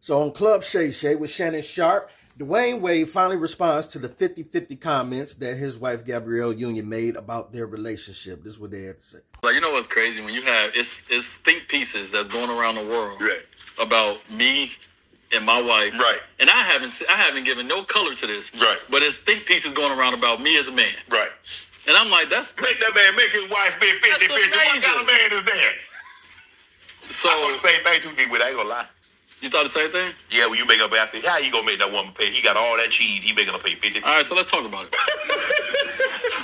So on Club Shay with Shannon Sharpe, Dwyane Wade finally responds to the 50-50 comments that his wife Gabrielle Union made about their relationship. This is what they had to say. Like, you know what's crazy? When you have, it's think pieces that's going around the world about me and my wife. Right. And I haven't given no color to this. Right. But it's think pieces going around about me as a man. Right. And I'm like, that's make that man make his wife be 50-50. What kind of man is that? So I thought the same thing too, D. I ain't gonna lie. You thought the same thing? Yeah, when you make up, I say, how you gonna make that woman pay? He got all that cheese. He making her pay 50. All right, so let's talk about it.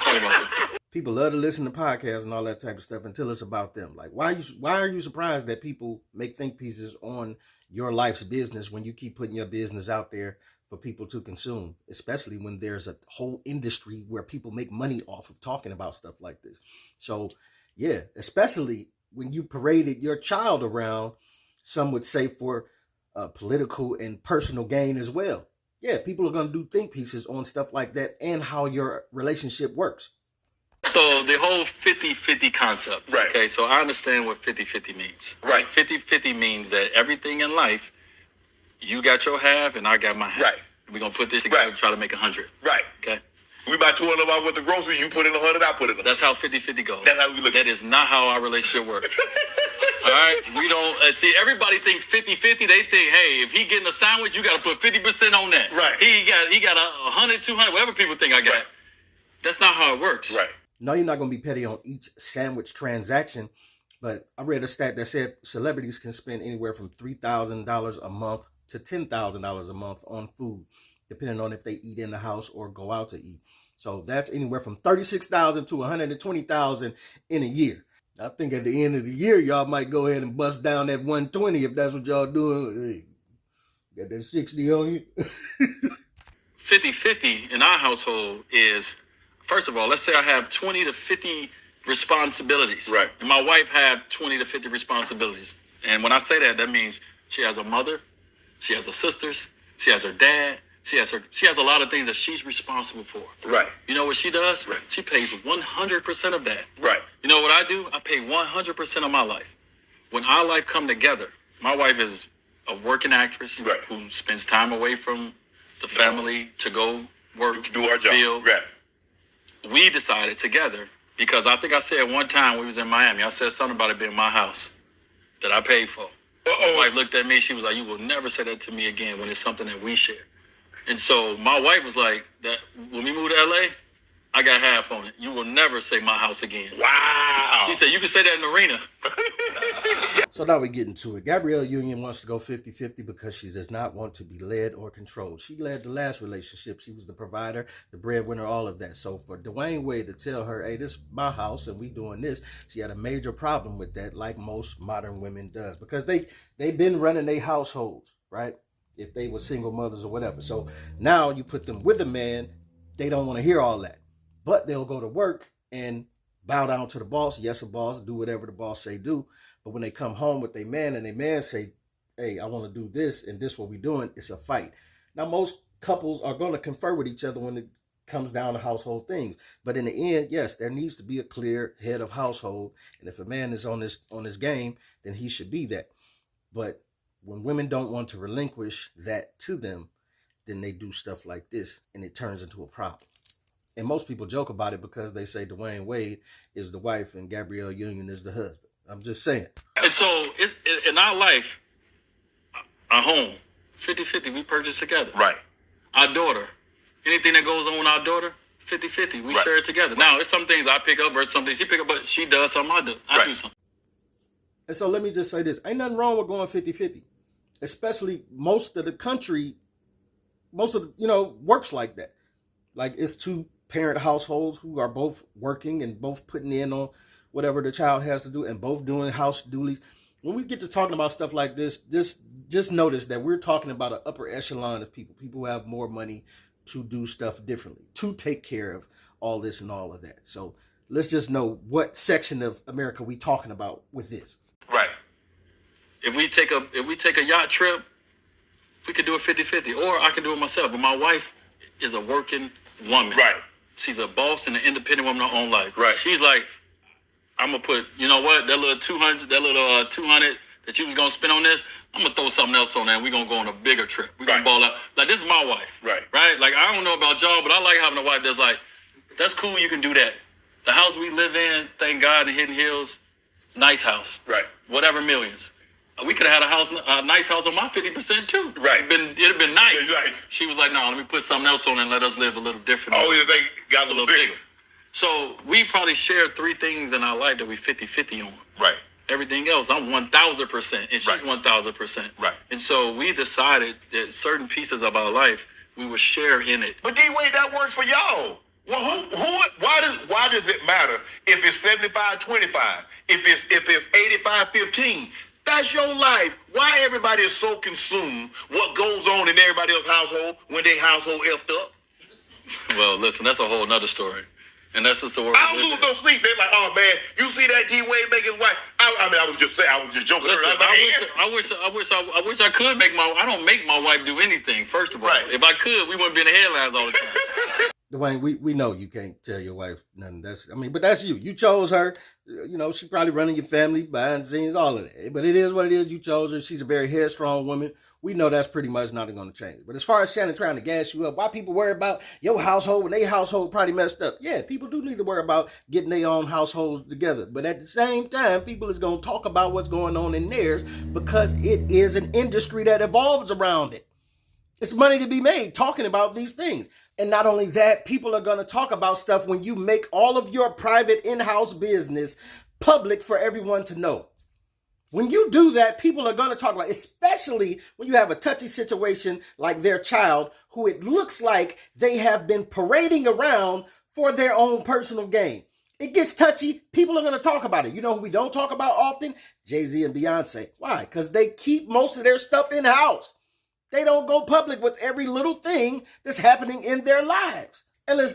Talk about it. People love to listen to podcasts and all that type of stuff until it's about them. Like, why are you surprised that people make think pieces on your life's business when you keep putting your business out there for people to consume, especially when there's a whole industry where people make money off of talking about stuff like this? So, yeah, especially when you paraded your child around, some would say for political and personal gain as well. Yeah, people are going to do think pieces on stuff like that and how your relationship works. So the whole 50-50 concept, right? Okay, so I understand what 50-50 means. Right. 50-50 means that everything in life, you got your half and I got my half. Right. We're going to put this together and try to make 100. Right. Okay. We buy 200 of with the grocery, you put in 100, I put in 100. That's how 50-50 goes. That's how we look. That is not how our relationship works. All right? We don't, see, everybody think 50-50. They think, hey, if he getting a sandwich, you got to put 50% on that. Right. He got 100, 200, whatever people think I got. Right. That's not how it works. Right. No, you're not going to be petty on each sandwich transaction, but I read a stat that said celebrities can spend anywhere from $3,000 a month to $10,000 a month on food, depending on if they eat in the house or go out to eat. So that's anywhere from $36,000 to $120,000 in a year. I think at the end of the year, y'all might go ahead and bust down that 120 if that's what y'all doing. Hey, got that 60 on you? 50-50 in our household is, first of all, let's say I have 20 to 50 responsibilities. Right. And my wife have 20 to 50 responsibilities. And when I say that, that means she has a mother, she has her sisters, she has her dad, she has a lot of things that she's responsible for. Right. You know what she does? Right. She pays 100% of that. Right. You know what I do? I pay 100% of my life. When our life come together, my wife is a working actress who spends time away from the family to go work, do our job. Build. Right. We decided together, because I think I said one time we was in Miami, I said something about it being my house that I paid for. My wife looked at me, she was like, you will never say that to me again when it's something that we share. And so my wife was like, that when we moved to LA, I got half on it. You will never say my house again. Wow. She said, you can say that in the arena. So now we get into it. Gabrielle Union wants to go 50-50 because she does not want to be led or controlled. She led the last relationship. She was the provider, the breadwinner, all of that. So for Dwyane Wade to tell her, hey, this is my house and we doing this, she had a major problem with that, like most modern women does, because they've been running their households, right? If they were single mothers or whatever. So now you put them with a man, they don't want to hear all that. But they'll go to work and bow down to the boss. Yes, a boss, do whatever the boss say do. But when they come home with their man and their man say, hey, I want to do this and this what we doing, it's a fight. Now, most couples are going to confer with each other when it comes down to household things. But in the end, yes, there needs to be a clear head of household. And if a man is on this game, then he should be that. But when women don't want to relinquish that to them, then they do stuff like this and it turns into a problem. And most people joke about it because they say Dwyane Wade is the wife and Gabrielle Union is the husband. I'm just saying. And so in our life, our home, 50-50, we purchase together. Right. Our daughter, anything that goes on with our daughter, 50-50, we share it together. Right. Now, there's some things I pick up versus some things she pick up, but she does something I do something. And so let me just say this. Ain't nothing wrong with going 50-50. Especially most of the country, works like that. Like it's two parent households who are both working and both putting in on whatever the child has to do and both doing house duties. When we get to talking about stuff like this, just notice that we're talking about an upper echelon of people who have more money to do stuff differently, to take care of all this and all of that. So let's just know what section of America we talking about with this. Right. If we take a yacht trip, we could do it 50-50, or I can do it myself. But my wife is a working woman. Right. She's a boss and an independent woman in her own life. Right. She's like, I'm gonna put, you know what, that little 200, that you was going to spend on this, I'm going to throw something else on there and we're going to go on a bigger trip. We're going to ball out. Like, this is my wife. Right? Like, I don't know about y'all, but I like having a wife that's like, that's cool, you can do that. The house we live in, thank God, in Hidden Hills, nice house. Right. Whatever millions. We could have had a nice house on my 50% too. Right. It'd have been nice. It's nice. She was like, no, let me put something else on and let us live a little different. Oh, yeah, they got a little bigger. So we probably share 3 things in our life that we 50-50 on. Right. Everything else, I'm 1,000% and she's 1,000%. Right. And so we decided that certain pieces of our life, we would share in it. But D-Wade, that works for y'all. Well, why does it matter if it's 75-25, if it's 85-15? That's your life. Why everybody is so consumed what goes on in everybody else's household when their household effed up? Well, listen, that's a whole nother story. And that's just the word. I don't lose no sleep. They're like, oh man, you see that D-Wade make his wife? I mean, I was just joking. Listen, I wish I could make I don't make my wife do anything, first of all. Right. If I could, we wouldn't be in the headlines all the time. Dwayne, we know you can't tell your wife nothing. But that's you. You chose her. You know, she probably running your family, behind the scenes, all of that. But it is what it is. You chose her. She's a very headstrong woman. We know that's pretty much not going to change. But as far as Shannon trying to gas you up, why people worry about your household when their household probably messed up? Yeah, people do need to worry about getting their own households together. But at the same time, people is going to talk about what's going on in theirs because it is an industry that evolves around it. It's money to be made talking about these things. And not only that, people are going to talk about stuff when you make all of your private in-house business public for everyone to know. When you do that, people are going to talk about it, especially when you have a touchy situation like their child, who it looks like they have been parading around for their own personal gain. It gets touchy. People are going to talk about it. You know who we don't talk about often? Jay-Z and Beyonce. Why? Because they keep most of their stuff in-house. They don't go public with every little thing that's happening in their lives. And let's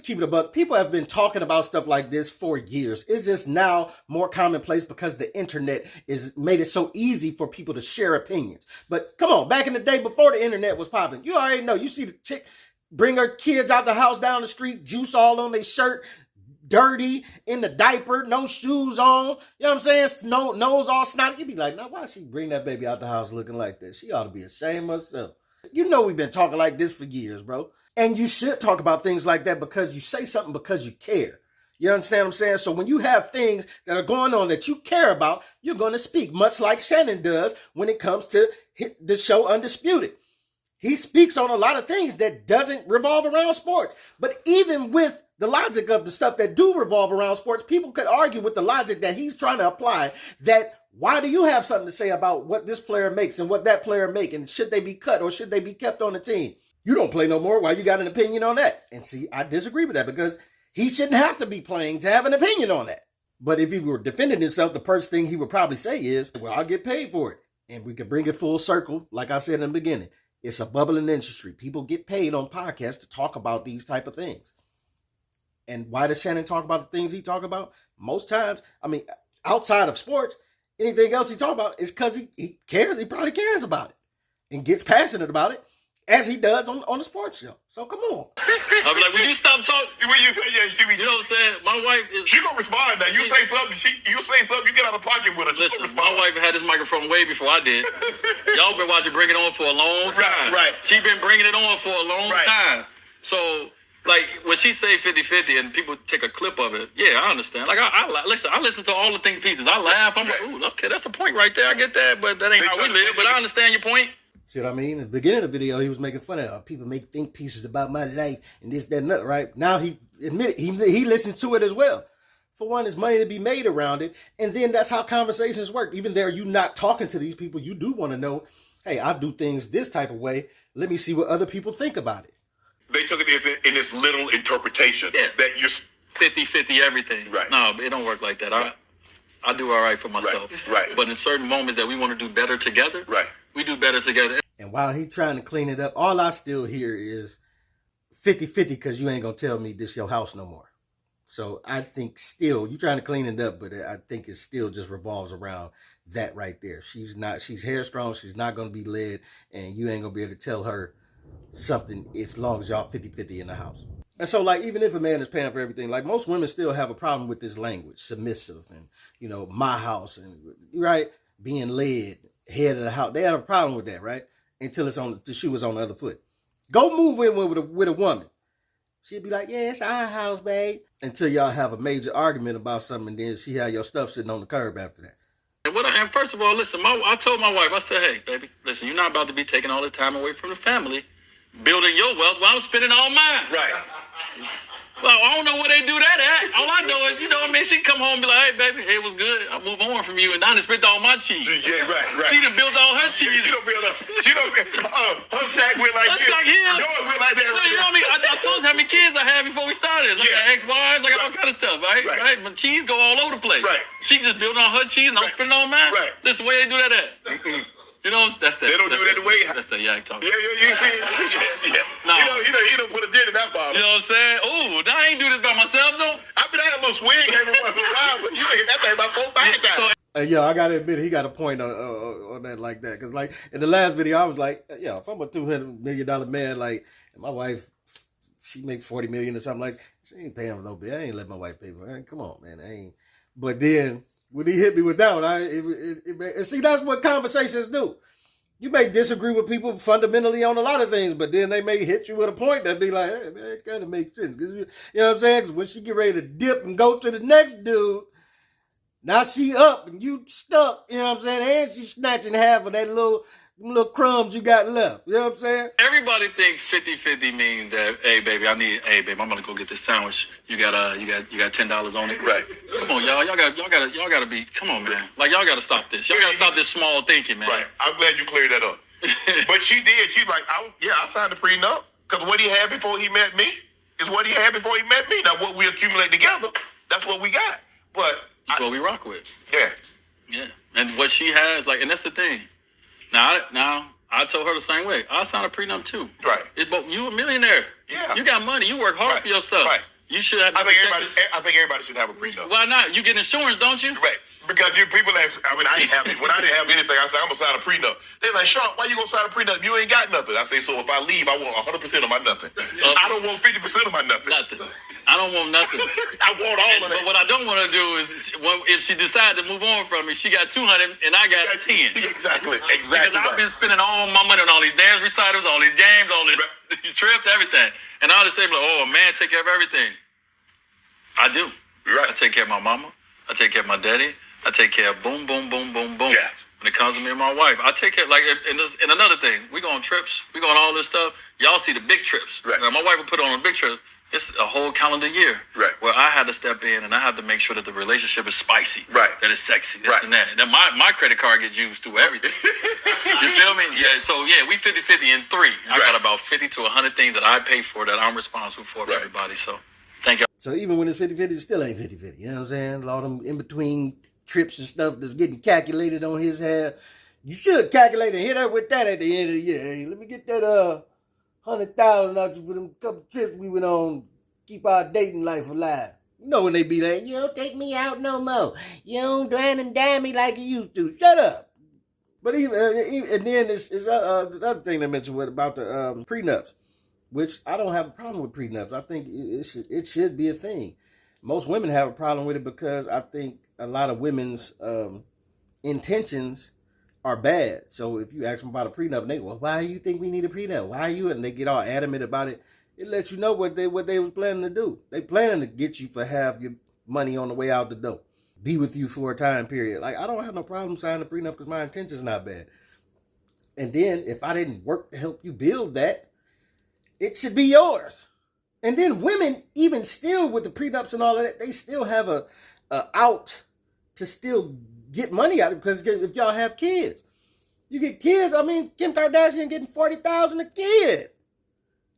keep it a buck. People have been talking about stuff like this for years. It's just now more commonplace because the internet is made it so easy for people to share opinions. But come on, back in the day before the internet was popping, you already know. You see the chick bring her kids out the house down the street, juice all on their shirt, dirty, in the diaper, no shoes on, you know what I'm saying? No, nose all snotty. You'd be like, now why she bring that baby out the house looking like that? She ought to be ashamed of herself. You know we've been talking like this for years, bro. And you should talk about things like that because you say something because you care. You understand what I'm saying? So when you have things that are going on that you care about, you're going to speak, much like Shannon does when it comes to the show Undisputed. He speaks on a lot of things that doesn't revolve around sports. But even with the logic of the stuff that do revolve around sports, people could argue with the logic that he's trying to apply, that why do you have something to say about what this player makes and what that player makes, and should they be cut or should they be kept on the team? You don't play no more. Why you got an opinion on that? And see, I disagree with that because he shouldn't have to be playing to have an opinion on that. But if he were defending himself, the first thing he would probably say is, well, I'll get paid for it. And we could bring it full circle. Like I said in the beginning, it's a bubbling industry. People get paid on podcasts to talk about these type of things. And why does Shannon talk about the things he talk about? Most times, I mean, outside of sports, anything else he talk about is because he cares. He probably cares about it and gets passionate about it, as he does on the sports show. So come on. I'll be like, will you stop talking? When you say, yeah, you know what I'm saying? My wife is... She gonna respond now. You say something, you get out of pocket with her. Listen, my wife had this microphone way before I did. Y'all been watching Bring It On for a long time. Right. She been bringing it on for a long time. So, like, when she say 50-50 and people take a clip of it, yeah, I understand. Like, I listen to all the think pieces. I laugh. I'm like, ooh, okay, that's a point right there. I get that, but that ain't how we live. But I understand your point. See what I mean? At the beginning of the video, he was making fun of people make think pieces about my life and this, that, and that, right? Now he admitted he listens to it as well. For one, there's money to be made around it. And then that's how conversations work. Even there, you not talking to these people, you do want to know, hey, I do things this type of way. Let me see what other people think about it. They took it in this little interpretation that you're 50-50 everything. Right. No, it don't work like that. I do all right for myself. Right. But in certain moments that we want to do better together, we do better together. And while he trying to clean it up, all I still hear is 50-50 because you ain't going to tell me this your house no more. So I think still, you trying to clean it up, but I think it still just revolves around that right there. She's headstrong. She's not going to be led, and you ain't going to be able to tell her something as long as y'all 50-50 in the house. And so, like, even if a man is paying for everything, like, most women still have a problem with this language, submissive and, you know, my house, and right? being led, head of the house. They have a problem with that, right? Until the shoe was on the other foot. Go move in with a woman. She'd be like, yeah, it's our house, babe. Until y'all have a major argument about something, and then she have your stuff sitting on the curb after that. And first of all, listen, I told my wife, I said, hey, baby, listen, you're not about to be taking all this time away from the family, building your wealth while I'm spending all mine. Right. Well, I don't know where they do that at. All I know is, you know what I mean? She come home and be like, hey, baby, hey, it was good. I move on from you, and I done spent all my cheese. Yeah, right. She done built all her cheese. She don't build up. Her stack went like this. Like his. Yours went like that. Well, you know what I mean? I told you how many kids I had before we started. Like ex-wives, like all kind of stuff, right? But cheese go all over the place. Right. She just building on her cheese, and I'm spending on mine. Right. Listen, where they do that at? You know, that's that. They don't do that the way. That's the yak talk. Yeah, you see? Yeah. No. He don't put a dent in that bottle. You know what I'm saying? Oh, I ain't do this by myself, though. I been had a little swing every once in a while, but you hit that thing about 4 5 times. So, I gotta admit, he got a point on that like that. Because, like, in the last video, I was like, yeah, if I'm a $200 million man, like, and my wife, she make $40 million or something, like, she ain't paying for no bill. I ain't let my wife pay for it. Come on, man. I ain't. But then, when he hit me with that one, and see, that's what conversations do. You may disagree with people fundamentally on a lot of things, but then they may hit you with a point that be like, hey, man, it kind of makes sense. You know what I'm saying? Because when she get ready to dip and go to the next dude, now she up and you stuck, you know what I'm saying? And she's snatching half of that little crumbs you got left. You know what I'm saying? everybody thinks 50-50 means that, hey, baby, I'm gonna go get this sandwich. You got $10 on it. Right. Come on, y'all gotta be. Come on, man. Like y'all gotta stop this. Y'all gotta stop this small thinking, man. Right. I'm glad you cleared that up. But she did. She's like, I signed the prenup because what he had before he met me is what he had before he met me. Now, what we accumulate together, that's what we got. But that's what we rock with. Yeah. And what she has, like, and that's the thing. Now I told her the same way. I signed a prenup too. Right. But you a millionaire. Yeah. You got money. You work hard for your stuff. Right. You should have. I think everybody should have a prenup. Why not? You get insurance, don't you? Right. Because people ask, when I didn't have anything, I said, I'm going to sign a prenup. They're like, Sharpe, why you going to sign a prenup? You ain't got nothing. I say, so if I leave, I want 100% of my nothing. I don't want 50% of my nothing. Nothing. I don't want nothing. I want all of that. But what I don't want to do is, if she decided to move on from me, she got 200 and I got 10. Exactly. Because I've been spending all my money on all these dance recitals, all these games, all these trips, everything. And I'll just say, like, oh, man, take care of everything. I do. Right. I take care of my mama. I take care of my daddy. I take care of boom, boom, boom, boom, boom. Yeah. When it comes to me and my wife, I take care. Like, and another thing, we go on trips. We go on all this stuff. Y'all see the big trips. Right. Now, my wife would put on a big trip. It's a whole calendar year. Right. Where I had to step in and I have to make sure that the relationship is spicy. Right. That it's sexy. This and that. Then my credit card gets used to everything. You feel me? Yeah. So we 50-50 in 3. I got about 50 to 100 things that I pay for that I'm responsible for everybody. So thank you. So even when it's 50-50, it still ain't 50-50. You know what I'm saying? A lot of them in-between trips and stuff that's getting calculated on his head. You should calculate and hit her with that at the end of the year. Hey, let me get that $100,000 out you for them couple trips we went on. Keep our dating life alive. You know when they be like, you don't take me out no more. You don't dine and dine me like you used to. Shut up. But even and then it's the other thing they mentioned about the prenups, which I don't have a problem with prenups. I think it should be a thing. Most women have a problem with it because I think a lot of women's intentions are bad. So if you ask them about a prenup, they go, well, why do you think we need a prenup? Why are you? And they get all adamant about it. It lets you know what they was planning to do. They planning to get you for half your money on the way out the door. Be with you for a time period. Like, I don't have no problem signing a prenup because my intention's not bad. And then if I didn't work to help you build that, it should be yours. And then women, even still with the prenups and all of that, they still have a out to still get money out of it because if y'all have kids, you get kids. I mean, Kim Kardashian getting $40,000 a kid.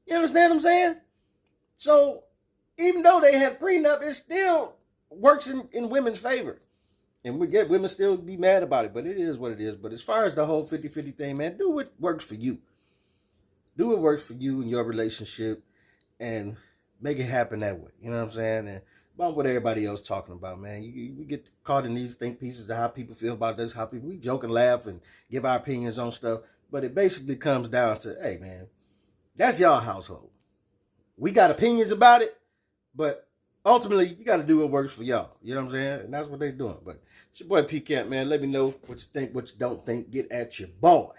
You understand what I'm saying? So even though they had prenup, it still works in women's favor. And we get women still be mad about it, but it is what it is. But as far as the whole 50-50 thing, man, do what works for you. Do what works for you in your relationship and make it happen that way. You know what I'm saying? And about what everybody else talking about, man. We get caught in these think pieces of how people feel about this, how people, we joke and laugh and give our opinions on stuff. But it basically comes down to, hey, man, that's y'all household. We got opinions about it, but ultimately, you got to do what works for y'all. You know what I'm saying? And that's what they're doing. But it's your boy P Camp, man. Let me know what you think, what you don't think. Get at your boy.